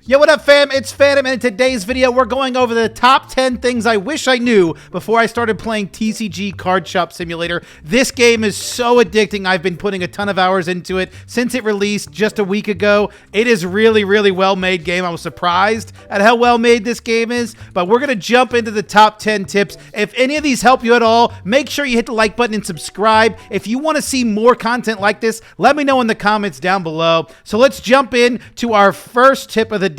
Yo, what up, fam? It's Phantom, and in today's video, we're going over the top 10 things I wish I knew before I started playing TCG Card Shop Simulator. This game is so addicting. I've been putting a ton of hours into it since it released just a week ago. It is really, really well-made game. I was surprised at how well-made this game is, but we're going to jump into the top 10 tips. If any of these help you at all, make sure you hit the like button and subscribe. If you want to see more content like this, let me know in the comments down below. So let's jump in to our first tip of the day.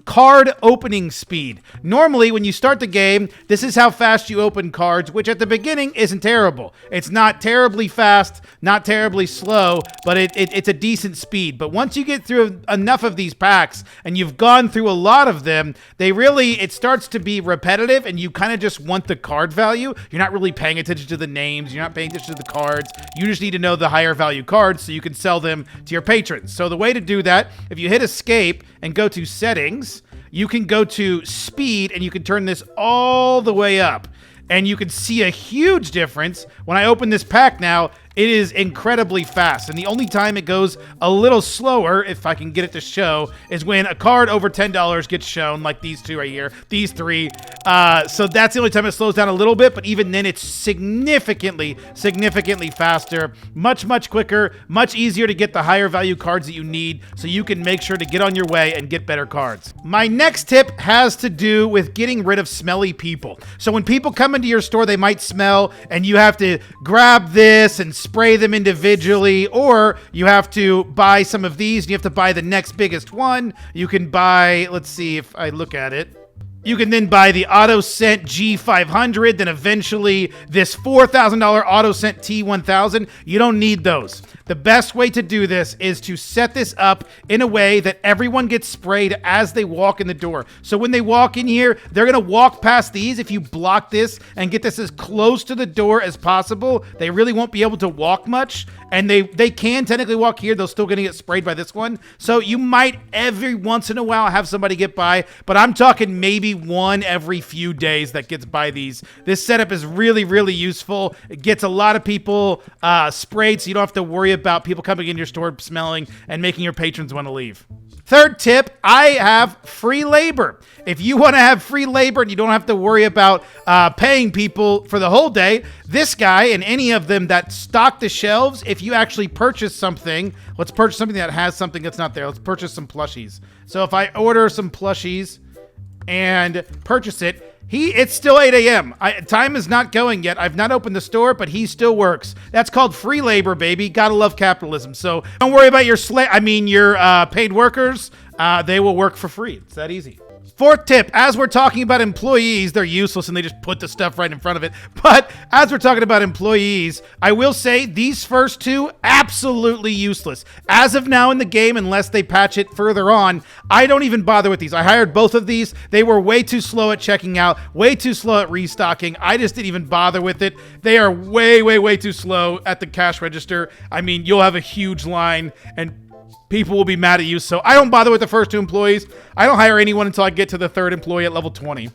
Card opening speed. Normally, when you start the game, this is how fast you open cards, which at the beginning isn't terrible. It's not terribly fast, not terribly slow, but it's a decent speed. But once you get through enough of these packs and you've gone through a lot of them, it starts to be repetitive and you kind of just want the card value. You're not really paying attention to the names. You're not paying attention to the cards. You just need to know the higher value cards so you can sell them to your patrons. So the way to do that, if you hit escape and go to settings, you can go to speed and you can turn this all the way up. And you can see a huge difference. When I open this pack now, it is incredibly fast. And the only time it goes a little slower, if I can get it to show, is when a card over $10 gets shown, like these two right here, these three. So that's the only time it slows down a little bit, but even then it's significantly faster, much quicker, much easier to get the higher value cards that you need so you can make sure to get on your way and get better cards. My next tip has to do with getting rid of smelly people. So when people come into your store, they might smell and you have to grab this and spray them individually, or you have to buy some of these and you have to buy the next biggest one. You can buy, let's see if I look at it. You can then buy the Auto Scent G500, then eventually this $4,000 Auto Scent T1000. You don't need those. The best way to do this is to set this up in a way that everyone gets sprayed as they walk in the door. So when they walk in here, they're going to walk past these. If you block this and get this as close to the door as possible, they really won't be able to walk much. And they can technically walk here. They're still going to get sprayed by this one. So you might every once in a while have somebody get by, but I'm talking maybe one every few days that gets by these. This setup is really useful. It gets a lot of people sprayed, so you don't have to worry about people coming in your store smelling and making your patrons want to leave. Third tip, I have free labor. If you want to have free labor and you don't have to worry about paying people for the whole day, this guy and any of them that stock the shelves, if you actually purchase something, let's purchase something that has something that's not there. Let's purchase some plushies. So if I order some plushies and purchase it, it's still 8 a.m. Time is not going yet. I've not opened the store, but he still works. That's called free labor, baby. Gotta love capitalism. So don't worry about your paid workers. They will work for free. It's that easy. Fourth tip, as we're talking about employees, they're useless and they just put the stuff right in front of it. But as we're talking about employees, I will say these first two, absolutely useless. As of now in the game, unless they patch it further on, I don't even bother with these. I hired both of these. They were way too slow at checking out, way too slow at restocking. I just didn't even bother with it. They are way too slow at the cash register. I mean, you'll have a huge line and people will be mad at you. So I don't bother with the first two employees. I don't hire anyone until I get to the third employee at level 20.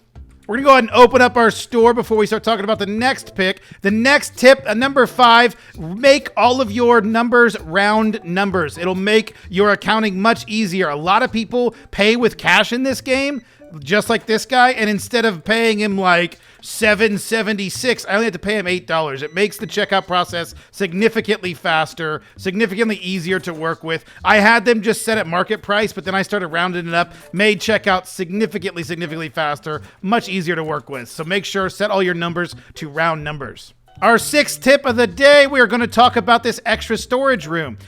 We're going to go ahead and open up our store before we start talking about the next pick. The next tip, number 5, make all of your numbers round numbers. It'll make your accounting much easier. A lot of people pay with cash in this game, just like this guy, and instead of paying him like $7.76, I only have to pay him $8. It makes the checkout process significantly faster, significantly easier to work with. I had them just set at market price, but then I started rounding it up, made checkout significantly faster, much easier to work with. So make sure, set all your numbers to round numbers. Our 6th tip of the day, we are going to talk about this extra storage room.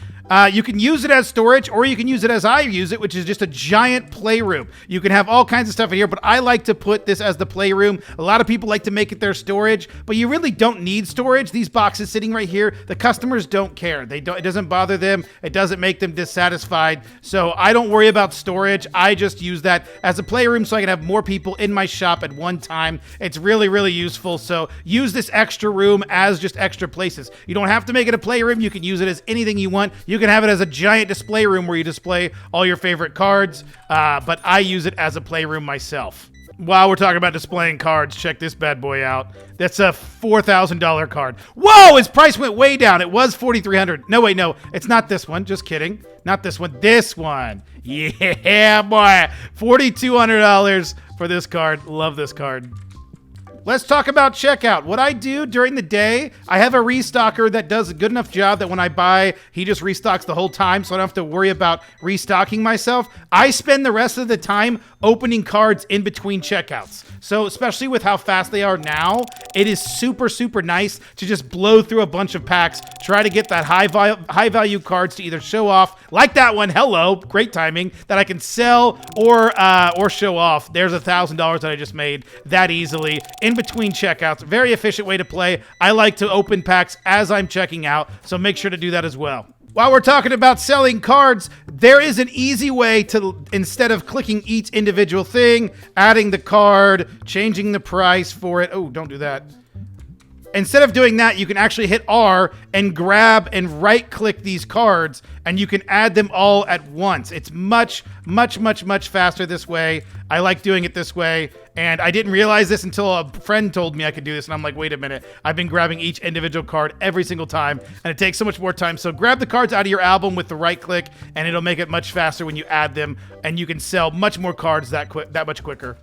You can use it as storage, or you can use it as I use it, which is just a giant playroom. You can have all kinds of stuff in here, but I like to put this as the playroom. A lot of people like to make it their storage, but you really don't need storage. These boxes sitting right here, the customers don't care. It doesn't bother them. It doesn't make them dissatisfied. So I don't worry about storage. I just use that as a playroom so I can have more people in my shop at one time. It's really useful. So use this extra room as just extra places. You don't have to make it a playroom. You can use it as anything you want. You can have it as a giant display room where you display all your favorite cards, but I use it as a playroom myself. While we're talking about displaying cards, check this bad boy out. That's a $4,000 card. Whoa, its price went way down. It was $4,300. No, wait, no, it's not this one. Just kidding. Not this one. This one. Yeah, boy. $4,200 for this card. Love this card. Let's talk about checkout. What I do during the day, I have a restocker that does a good enough job that when I buy, he just restocks the whole time, so I don't have to worry about restocking myself. I spend the rest of the time opening cards in between checkouts. So especially with how fast they are now, it is super, super nice to just blow through a bunch of packs, try to get that high value cards to either show off, like that one, hello, great timing, that I can sell or show off. There's $1,000 that I just made that easily in between checkouts. Very efficient way to play. I like to open packs as I'm checking out, so make sure to do that as well. While we're talking about selling cards, there is an easy way to, instead of clicking each individual thing, adding the card, changing the price for it. Oh, don't do that. Instead of doing that, you can actually hit R and grab and right-click these cards, and you can add them all at once. It's much, much, much, much faster this way. I like doing it this way, and I didn't realize this until a friend told me I could do this, and I'm like, wait a minute. I've been grabbing each individual card every single time, and it takes so much more time. So grab the cards out of your album with the right-click, and it'll make it much faster when you add them, and you can sell much more cards that much quicker.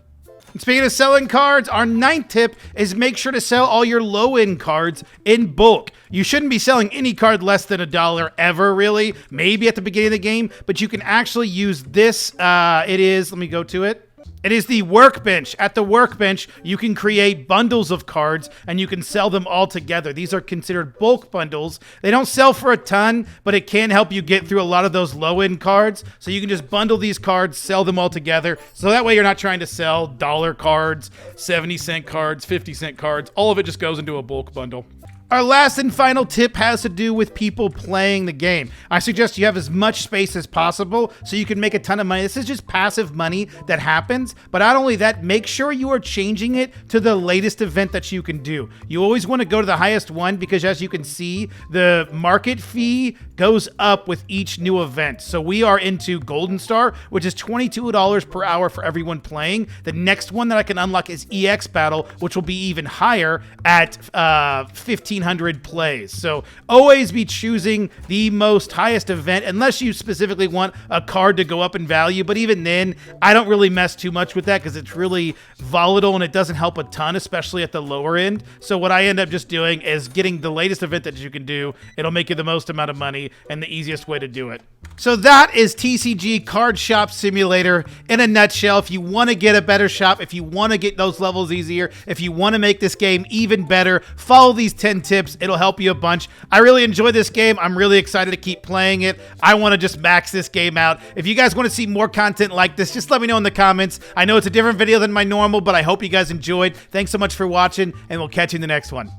And speaking of selling cards, our 9th tip is make sure to sell all your low-end cards in bulk. You shouldn't be selling any card less than $1 ever, really. Maybe at the beginning of the game, but you can actually use this. Let me go to it. It is the workbench. At the workbench, you can create bundles of cards and you can sell them all together. These are considered bulk bundles. They don't sell for a ton, but it can help you get through a lot of those low-end cards. So you can just bundle these cards, sell them all together. So that way you're not trying to sell dollar cards, 70-cent cards, 50-cent cards. All of it just goes into a bulk bundle. Our last and final tip has to do with people playing the game. I suggest you have as much space as possible so you can make a ton of money. This is just passive money that happens, but not only that, make sure you are changing it to the latest event that you can do. You always want to go to the highest one because, as you can see, the market fee goes up with each new event. So we are into Golden Star, which is $22 per hour for everyone playing. The next one that I can unlock is EX Battle, which will be even higher at 1,500 plays. So always be choosing the most highest event unless you specifically want a card to go up in value. But even then, I don't really mess too much with that because it's really volatile and it doesn't help a ton, especially at the lower end. So what I end up just doing is getting the latest event that you can do. It'll make you the most amount of money and the easiest way to do it. So that is TCG Card Shop Simulator in a nutshell. If you want to get a better shop, if you want to get those levels easier, if you want to make this game even better, follow these 10 tips. It'll help you a bunch. I really enjoy this game. I'm really excited to keep playing it. I want to just max this game out. If you guys want to see more content like this, just let me know in the comments. I know it's a different video than my normal, but I hope you guys enjoyed. Thanks so much for watching, and we'll catch you in the next one.